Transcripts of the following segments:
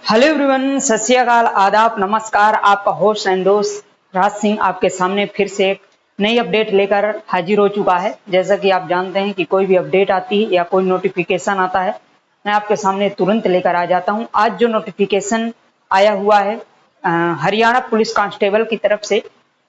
Hello everyone, सत श्री अकाल, आदाब, नमस्कार। आपका होस्ट एंड दोस्त राज सिंह आपके सामने फिर से एक नई अपडेट लेकर हाजिर हो चुका है। जैसा कि आप जानते हैं कि कोई भी अपडेट आती है या कोई नोटिफिकेशन आता है, मैं आपके सामने तुरंत लेकर आ जाता हूं। आज जो नोटिफिकेशन आया हुआ है हरियाणा पुलिस कांस्टेबल की तरफ से,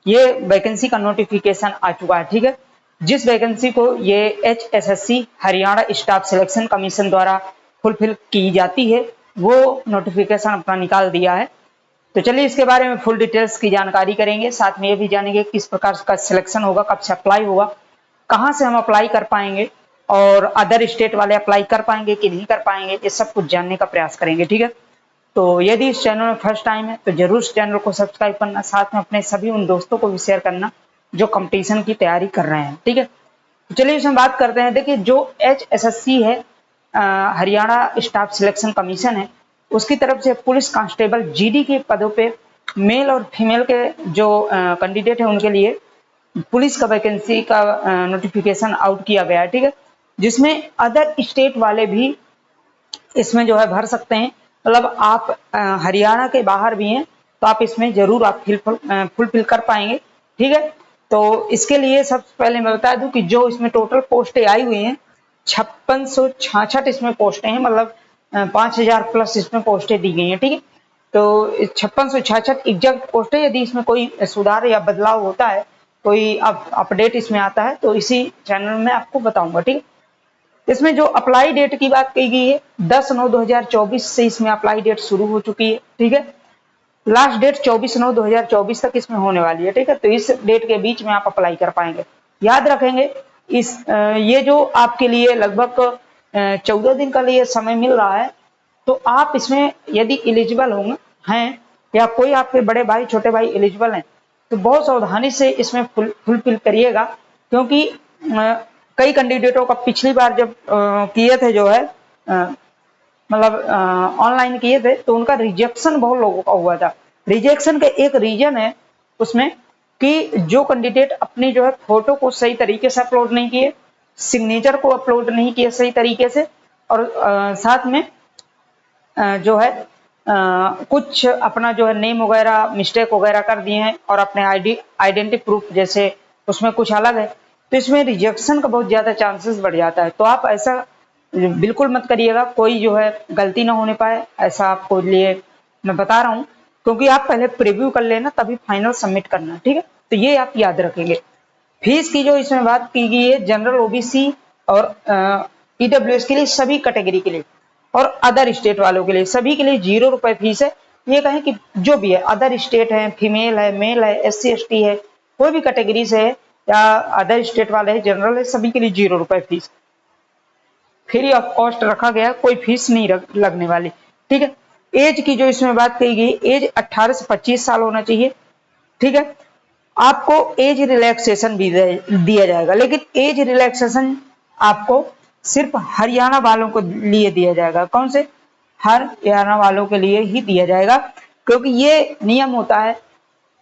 ये वैकेंसी का नोटिफिकेशन आ चुका है। ठीक है, जिस वैकेंसी को ये HSSC Haryana staff selection commission द्वारा फुलफिल की जाती है, वो नोटिफिकेशन अपना निकाल दिया है। तो चलिए इसके बारे में फुल डिटेल्स की जानकारी करेंगे, साथ में ये भी जानेंगे किस प्रकार का सिलेक्शन होगा, कब से अप्लाई होगा, कहाँ से हम अप्लाई कर पाएंगे और अदर स्टेट वाले अप्लाई कर पाएंगे कि नहीं कर पाएंगे, ये सब कुछ जानने का प्रयास करेंगे। ठीक है, तो यदि इस चैनल में फर्स्ट टाइम है तो जरूर इस चैनल को सब्सक्राइब करना, साथ में अपने सभी उन दोस्तों को भी शेयर करना जो कंपटीशन की तैयारी कर रहे हैं। ठीक है, तो चलिए इसमें बात करते हैं। देखिए, जो HSSC है हरियाणा स्टाफ सिलेक्शन कमीशन है, उसकी तरफ से पुलिस कांस्टेबल GD के पदों पे मेल और फीमेल के जो कैंडिडेट है उनके लिए पुलिस का वैकेंसी का नोटिफिकेशन आउट किया गया है। ठीक है, जिसमें अदर स्टेट वाले भी इसमें जो है भर सकते हैं। मतलब आप हरियाणा के बाहर भी हैं तो आप इसमें जरूर आप फुलफिल कर पाएंगे। ठीक है, तो इसके लिए सबसे पहले मैं बता दूं कि जो इसमें टोटल पोस्टें आई हुई हैं 5666 इसमें पोस्टें हैं, मतलब 5000 प्लस इसमें पोस्टें दी गई हैं। ठीक है, तो 5666 एग्जैक्ट पोस्टें, यदि इसमें कोई सुधार या बदलाव होता है, कोई अपडेट इसमें आता है तो इसी चैनल में आपको बताऊंगा। ठीक है, इसमें जो अप्लाई डेट की बात कही गई है 10/9/2024 से इसमें अप्लाई डेट शुरू हो चुकी है। ठीक है, लास्ट डेट 24/9/2024 तक इसमें होने वाली है। ठीक है, तो इस डेट के बीच में आप अप्लाई कर पाएंगे। याद रखेंगे ये जो आपके लिए लगभग 14 दिन का लिए समय मिल रहा है, तो आप इसमें यदि एलिजिबल हैं या कोई आपके बड़े भाई छोटे भाई एलिजिबल हैं तो बहुत सावधानी से इसमें फुलफिल करिएगा, क्योंकि कई कैंडिडेटों का पिछली बार जब किए थे जो है मतलब ऑनलाइन किए थे तो उनका रिजेक्शन बहुत लोगों का हुआ था। रिजेक्शन का एक रीजन है उसमें कि जो कैंडिडेट अपनी जो है फोटो को सही तरीके से अपलोड नहीं किए, सिग्नेचर को अपलोड नहीं किए सही तरीके से, और साथ में जो है कुछ अपना जो है नेम वगैरह मिस्टेक वगैरह कर दिए हैं और अपने आइडेंटिटी प्रूफ जैसे उसमें कुछ अलग है, तो इसमें रिजेक्शन का बहुत ज्यादा चांसेस बढ़ जाता है। तो आप ऐसा बिल्कुल मत करिएगा, कोई जो है गलती ना होने पाए, ऐसा आपको लिए मैं बता रहा हूं, क्योंकि आप पहले प्रीव्यू कर लेना तभी फाइनल सबमिट करना। ठीक है, तो ये आप याद रखेंगे। फीस की जो इसमें बात की गई है जनरल OBC और EWS के लिए, सभी कैटेगरी के लिए और अदर स्टेट वालों के लिए सभी के लिए 0 रुपए फीस है। ये कहें कि जो भी है अदर स्टेट है, फीमेल है, मेल है, SC ST है, कोई भी कैटेगरी से है या अदर स्टेट वाले है, जनरल है, सभी के लिए 0 रुपए फीस फ्री ऑफ कॉस्ट रखा गया, कोई फीस नहीं लगने वाली। ठीक है, एज की जो इसमें बात कही गई, एज 18 से 25 साल होना चाहिए। ठीक है, आपको एज रिलैक्सेशन भी दिया जाएगा, लेकिन एज रिलैक्सेशन आपको सिर्फ हरियाणा वालों को लिए दिया जाएगा। कौन से? हरियाणा वालों के लिए ही दिया जाएगा, क्योंकि ये नियम होता है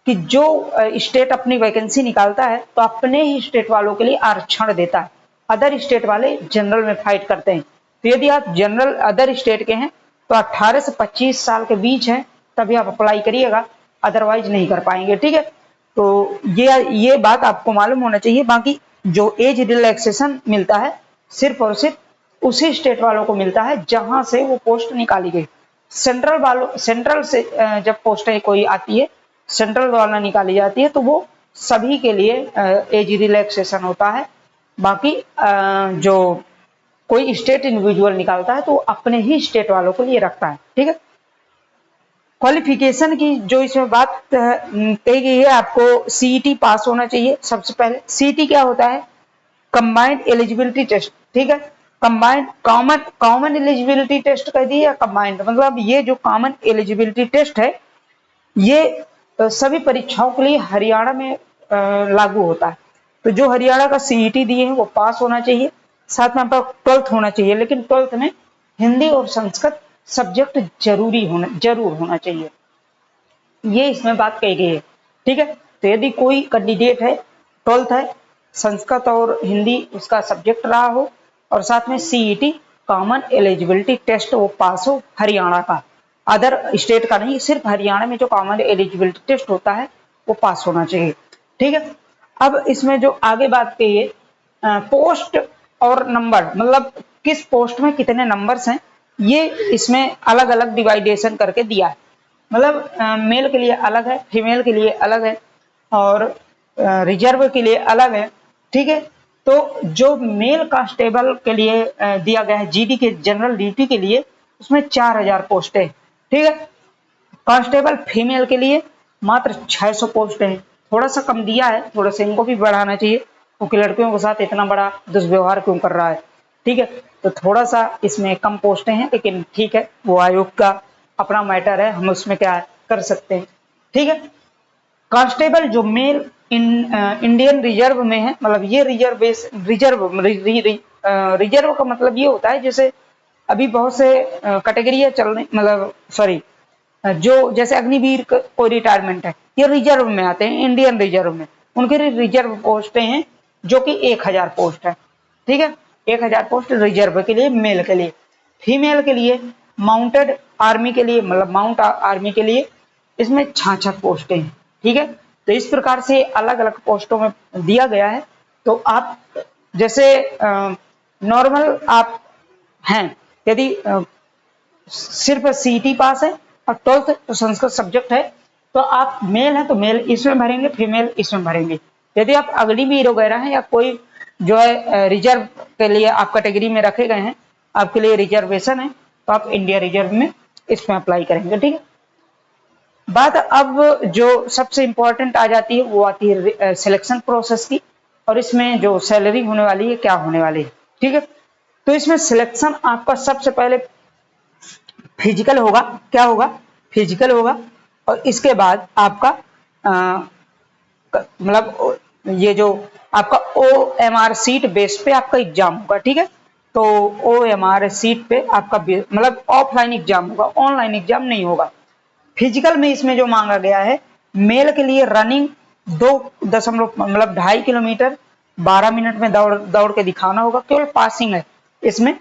कि जो स्टेट अपनी वैकेंसी निकालता है तो अपने ही स्टेट वालों के लिए आरक्षण देता है, अदर स्टेट वाले जनरल में फाइट करते हैं। तो यदि आप जनरल अदर स्टेट के हैं तो 18 से 25 साल के बीच हैं तभी आप अप्लाई करिएगा, अदरवाइज नहीं कर पाएंगे। ठीक है, तो ये बात आपको मालूम होना चाहिए। बाकी जो एज रिलैक्सेशन मिलता है सिर्फ और सिर्फ उसी स्टेट वालों को मिलता है जहां से वो पोस्ट निकाली गई। सेंट्रल से जब पोस्टें कोई आती है, सेंट्रल द्वारा निकाली जाती है, तो वो सभी के लिए एज रिलैक्सेशन होता है। बाकी जो कोई स्टेट इंडिविजुअल निकालता है तो अपने ही स्टेट वालों को लिए रखता है। ठीक है, क्वालिफिकेशन की जो इसमें बात कही गई है, आपको CET पास होना चाहिए। सबसे पहले CET क्या होता है? Combined eligibility test. ठीक है, कंबाइंड कॉमन एलिजिबिलिटी टेस्ट कह दी या कंबाइंड, मतलब ये जो कॉमन एलिजिबिलिटी टेस्ट है ये सभी परीक्षाओं के लिए हरियाणा में लागू होता है। तो जो हरियाणा का CET दिए हैं वो पास होना चाहिए, साथ में आपका 12th होना चाहिए, लेकिन 12th में हिंदी और संस्कृत सब्जेक्ट जरूर होना चाहिए, ये इसमें बात कही गई है। ठीक है, तो यदि कोई कैंडिडेट है 12th है, संस्कृत और हिंदी उसका सब्जेक्ट रहा हो और साथ में CET कॉमन एलिजिबिलिटी टेस्ट वो पास हो हरियाणा का, अदर स्टेट का नहीं, सिर्फ हरियाणा में जो कॉमन एलिजिबिलिटी टेस्ट होता है वो पास होना चाहिए। ठीक है, अब इसमें जो आगे बात की है पोस्ट और नंबर, मतलब किस पोस्ट में कितने नंबर्स हैं, ये इसमें अलग अलग डिवाइडेशन करके दिया है। मतलब मेल के लिए अलग है, फीमेल के लिए अलग है और रिजर्व के लिए अलग है। ठीक है, तो जो मेल कांस्टेबल के लिए दिया गया है जीडी के जनरल ड्यूटी के लिए, उसमें 4000 पोस्ट है। ठीक है, कांस्टेबल फीमेल के लिए मात्र 600 पोस्ट है, थोड़ा सा कम दिया है, थोड़ा सा इनको भी बढ़ाना चाहिए क्योंकि लड़कियों के साथ इतना बड़ा दुर्व्यवहार क्यों कर रहा है। ठीक है, तो थोड़ा सा इसमें कम पोस्टें हैं, लेकिन ठीक है, वो आयोग का अपना मैटर है, हम उसमें क्या कर सकते हैं। ठीक है, कांस्टेबल जो मेल इंडियन रिजर्व में है, मतलब ये रिजर्व का मतलब ये होता है जैसे अभी बहुत से कैटेगरी चल रही, मतलब सॉरी, जो जैसे अग्निवीर कोई रिटायरमेंट है, ये रिजर्व में आते हैं, इंडियन रिजर्व में, उनके रिजर्व पोस्टें हैं जो कि 1000 पोस्ट है। ठीक है, 1000 पोस्ट रिजर्व के लिए मेल के लिए। फीमेल के लिए माउंटेड आर्मी के लिए, मतलब माउंट आर्मी के लिए इसमें 66 पोस्टें हैं। ठीक है, तो इस प्रकार से अलग अलग पोस्टों में दिया गया है। तो आप जैसे नॉर्मल आप हैं, यदि सिर्फ सीटी पास है और 12th तो संस्कृत सब्जेक्ट है, तो आप मेल हैं तो मेल इसमें भरेंगे, फीमेल इसमें भरेंगे। यदि आप अग्निवीर वगैरह हैं या कोई जो है रिजर्व के लिए आप कैटेगरी में रखे गए हैं, आपके लिए रिजर्वेशन है, तो आप इंडिया रिजर्व में इसमें अप्लाई करेंगे। ठीक है, बात अब जो सबसे इंपॉर्टेंट आ जाती है वो आती है सिलेक्शन प्रोसेस की, और इसमें जो सैलरी होने वाली है, क्या होने वाली है। ठीक है, तो इसमें सिलेक्शन आपका सबसे पहले फिजिकल होगा, क्या होगा, फिजिकल होगा, और इसके बाद आपका मतलब ये जो आपका OMR सीट बेस पे आपका एग्जाम होगा। ठीक है, तो OMR सीट पे आपका मतलब ऑफलाइन एग्जाम होगा, ऑनलाइन एग्जाम नहीं होगा। फिजिकल में इसमें जो मांगा गया है, मेल के लिए रनिंग 2.5 किलोमीटर 12 मिनट में दौड़ के दिखाना होगा, केवल पासिंग है इसमें।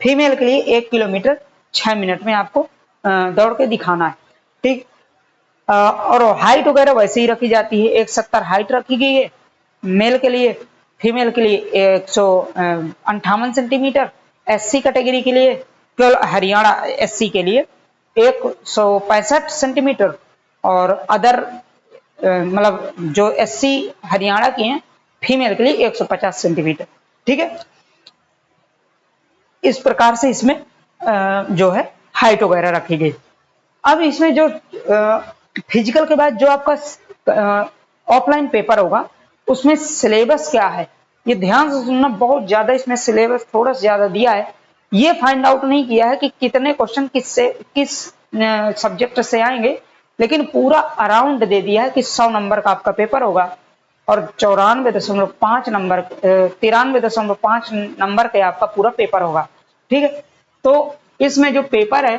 फीमेल के लिए 1 किलोमीटर 6 मिनट में आपको दौड़ के दिखाना है। ठीक, और हाइट वगैरह वैसे ही रखी जाती है, 170 हाइट रखी गई है मेल के लिए, फीमेल के लिए 158 सेंटीमीटर, SC कैटेगरी के लिए, केवल हरियाणा SC के लिए 165 सेंटीमीटर, और अदर मतलब जो SC हरियाणा की हैं फीमेल के लिए 150 सेंटीमीटर। ठीक है, इस प्रकार से इसमें जो है हाइट वगैरह रखी गई। अब इसमें जो फिजिकल के बाद जो आपका ऑफलाइन पेपर होगा, उसमें सिलेबस क्या है, ये ध्यान से सुनना, बहुत ज्यादा इसमें सिलेबस थोड़ा सा ज्यादा दिया है। ये फाइंड आउट नहीं किया है कि कितने क्वेश्चन किस सब्जेक्ट से आएंगे, लेकिन पूरा अराउंड दे दिया है कि 100 नंबर का आपका पेपर होगा और 93.5 नंबर 93.5 नंबर के आपका पूरा पेपर होगा। ठीक है, तो इसमें जो पेपर है,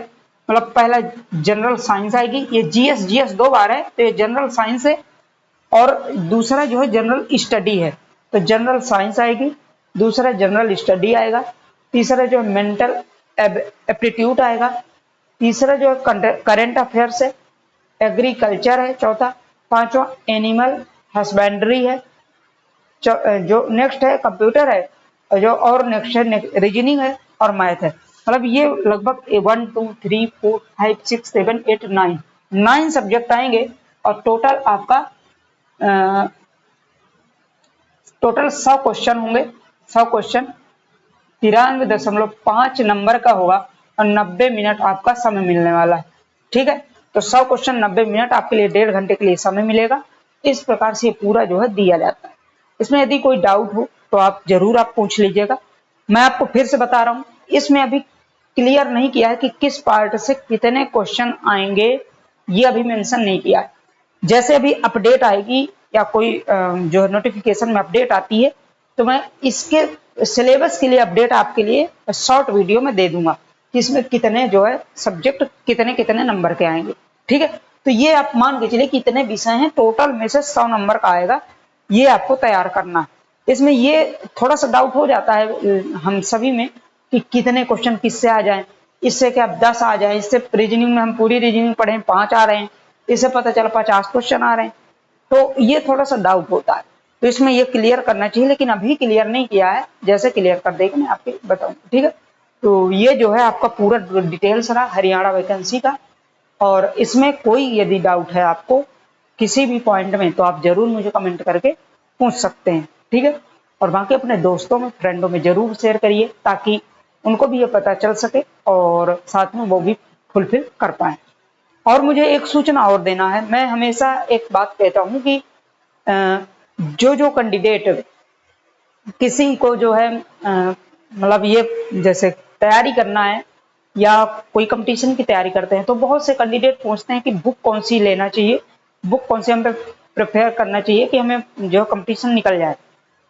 मतलब पहला जनरल साइंस आएगी, ये जीएस 2 बार है, तो ये जनरल साइंस है, और दूसरा जो है जनरल स्टडी है, तो जनरल साइंस आएगी, दूसरा जनरल स्टडी आएगा, तीसरा जो मेंटल एप्टीट्यूड आएगा, तीसरा जो करंट अफेयर्स है, एग्रीकल्चर है चौथा, पांचवा एनिमल हस्बेंड्री है, जो नेक्स्ट है कंप्यूटर है, जो और नेक्स्ट है रीजनिंग है और मैथ है। मतलब ये लगभग 1 2 3 4 5 6 7 8 9 सब्जेक्ट आएंगे, और टोटल आपका टोटल 100 क्वेश्चन होंगे। 100 क्वेश्चन 93.5 नंबर का होगा और 90 मिनट आपका समय मिलने वाला है। ठीक है, तो 100 क्वेश्चन 90 मिनट आपके लिए 1.5 घंटे के लिए समय मिलेगा। इस प्रकार से पूरा जो है दिया जाता है। इसमें यदि कोई डाउट हो तो आप जरूर आप पूछ लीजिएगा। मैं आपको फिर से बता रहा हूं, इसमें अभी क्लियर नहीं किया है कि किस पार्ट से कितने क्वेश्चन आएंगे, ये अभी मेंशन नहीं किया है। जैसे अभी अपडेट आएगी या कोई जो नोटिफिकेशन में अपडेट आती है, तो मैं इसके सिलेबस के लिए अपडेट आपके लिए शॉर्ट वीडियो में दे दूंगा कि इसमें कितने जो है सब्जेक्ट कितने कितने नंबर के आएंगे। ठीक है, तो ये आप मान के चलिए कितने विषय हैं, टोटल में से 100 नंबर का आएगा, ये आपको तैयार करना है। इसमें ये थोड़ा सा डाउट हो जाता है हम सभी में कि कितने क्वेश्चन किससे आ जाएं, इससे क्या 10 आ जाए, इससे रीजनिंग में हम पूरी रीजनिंग पढ़े 5 आ रहे हैं, इससे पता चला 50 क्वेश्चन आ रहे हैं, तो ये थोड़ा सा डाउट होता है। तो इसमें ये क्लियर करना चाहिए, लेकिन अभी क्लियर नहीं किया है, जैसे क्लियर कर देगा मैं आपको बताऊंगा, ठीक है। तो ये जो है आपका पूरा डिटेल्स रहा हरियाणा वैकेंसी का, और इसमें कोई यदि डाउट है आपको किसी भी पॉइंट में तो आप जरूर मुझे कमेंट करके पूछ सकते हैं, ठीक है। और बाकी अपने दोस्तों में, फ्रेंडों में जरूर शेयर करिए, ताकि उनको भी ये पता चल सके और साथ में वो भी फुलफिल कर पाए। और मुझे एक सूचना और देना है, मैं हमेशा एक बात कहता हूं कि जो कैंडिडेट किसी को जो है मतलब ये जैसे तैयारी करना है या कोई कंपटीशन की तैयारी करते हैं, तो बहुत से कैंडिडेट पूछते हैं कि बुक कौन सी लेना चाहिए, बुक कौन सी हमें प्रेफर करना चाहिए कि हमें जो कंपटीशन निकल जाए।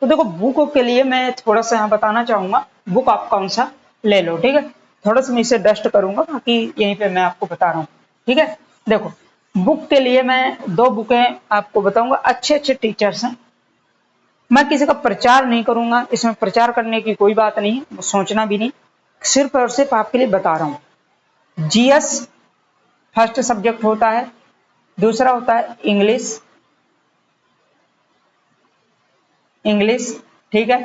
तो देखो, बुकों के लिए मैं थोड़ा सा यहाँ बताना चाहूंगा, बुक आप कौन सा ले लो, ठीक है। थोड़ा सा मैं इसे डस्ट करूंगा, बाकी यहीं पे मैं आपको बता रहा हूँ, ठीक है। देखो, बुक के लिए मैं 2 बुकें आपको बताऊंगा, अच्छे अच्छे टीचर्स हैं। मैं किसी का प्रचार नहीं करूंगा, इसमें प्रचार करने की कोई बात नहीं है, सोचना भी नहीं, सिर्फ और सिर्फ आपके लिए बता रहा हूं। जीएस फर्स्ट सब्जेक्ट होता है, दूसरा होता है इंग्लिश, ठीक है।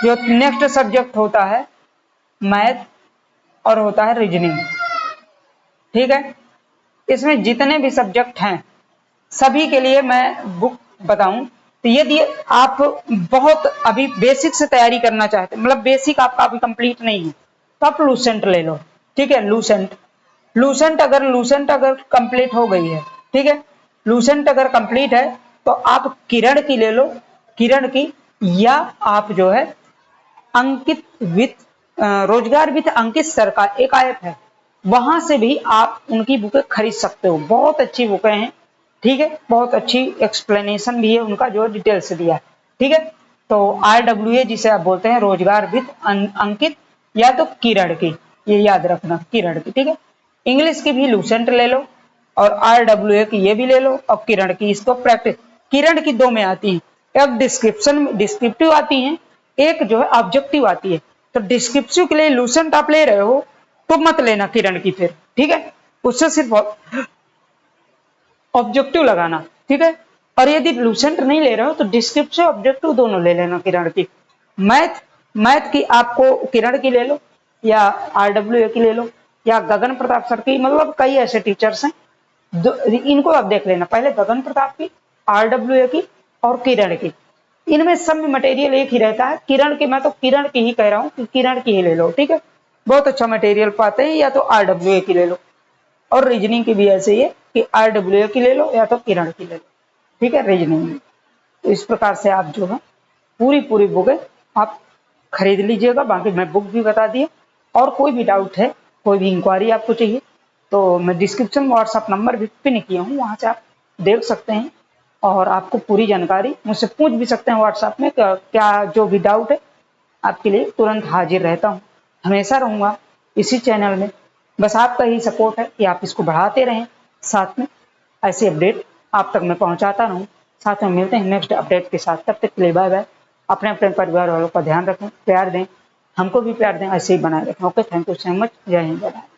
जो नेक्स्ट सब्जेक्ट होता है मैथ, और होता है रीजनिंग, ठीक है। इसमें जितने भी सब्जेक्ट हैं सभी के लिए मैं बुक बताऊं, तो यदि आप बहुत अभी बेसिक से तैयारी करना चाहते हैं, मतलब बेसिक आपका अभी कंप्लीट नहीं है, तो आप लूसेंट ले लो, ठीक है। लूसेंट अगर कंप्लीट हो गई है, ठीक है, लूसेंट अगर कंप्लीट है तो आप किरण की ले लो, किरण की, या आप जो है अंकित विथ रोजगार विथ अंकित सर का एक ऐप है, वहां से भी आप उनकी बुकें खरीद सकते हो, बहुत अच्छी बुकें हैं, ठीक है। बहुत अच्छी एक्सप्लेनेशन भी है उनका, जो डिटेल से दिया है, ठीक है। तो RWA जिसे आप बोलते हैं, रोजगार विद अंकित, या तो किरण की, ये याद रखना, किरण की, ठीक है। इंग्लिश की भी लूसेंट ले लो, और RWA की ये भी ले लो, और किरण की इसको प्रैक्टिस। किरण की 2 में आती है, एक डिस्क्रिप्टिव आती है, एक जो है ऑब्जेक्टिव आती है। तो डिस्क्रिप्टिव के लिए लूसेंट आप ले रहे हो तो मत लेना किरण की फिर, ठीक है, उससे सिर्फ ऑब्जेक्टिव लगाना, ठीक है। और यदि लूसेंट नहीं ले रहे हो तो डिस्क्रिप्टिव ऑब्जेक्टिव दोनों ले लेना किरण की। मैथ की आपको किरण की ले लो, या RWA की ले लो, या गगन प्रताप सर की, मतलब कई ऐसे टीचर्स हैं, इनको आप देख लेना, पहले गगन प्रताप की, RWA की और किरण की। इनमें सब में मटेरियल एक ही रहता है, किरण की मैं तो किरण की ही कह रहा हूं कि किरण की ही ले लो, ठीक है। बहुत अच्छा मटेरियल पाते हैं, या तो RWA की ले लो। और रीजनिंग की भी ऐसे ही है कि RWA की ले लो या तो किरण की ले लो, ठीक है, रीजनिंग में। तो इस प्रकार से आप जो है पूरी बुकें आप खरीद लीजिएगा। बाकी मैं बुक भी बता दिए, और कोई भी डाउट है, कोई भी इंक्वायरी आपको चाहिए, तो मैं डिस्क्रिप्शन में व्हाट्सएप नंबर भी पिन किया हूँ, वहां से आप देख सकते हैं, और आपको पूरी जानकारी मुझसे पूछ भी सकते हैं व्हाट्सएप में, क्या जो भी डाउट है आपके लिए तुरंत हाजिर रहता हूँ, हमेशा रहूंगा इसी चैनल में। बस आपका ही सपोर्ट है कि आप इसको बढ़ाते रहें, साथ में ऐसे अपडेट आप तक मैं पहुंचाता रहूं। साथ में मिलते हैं नेक्स्ट अपडेट के साथ, तब तक के लिए बाय बाय। अपने अपने परिवार वालों का ध्यान रखें, प्यार दें, हमको भी प्यार दें, ऐसे ही बनाए रखें। Okay, thank you so much, जय हिंद, जय भारत।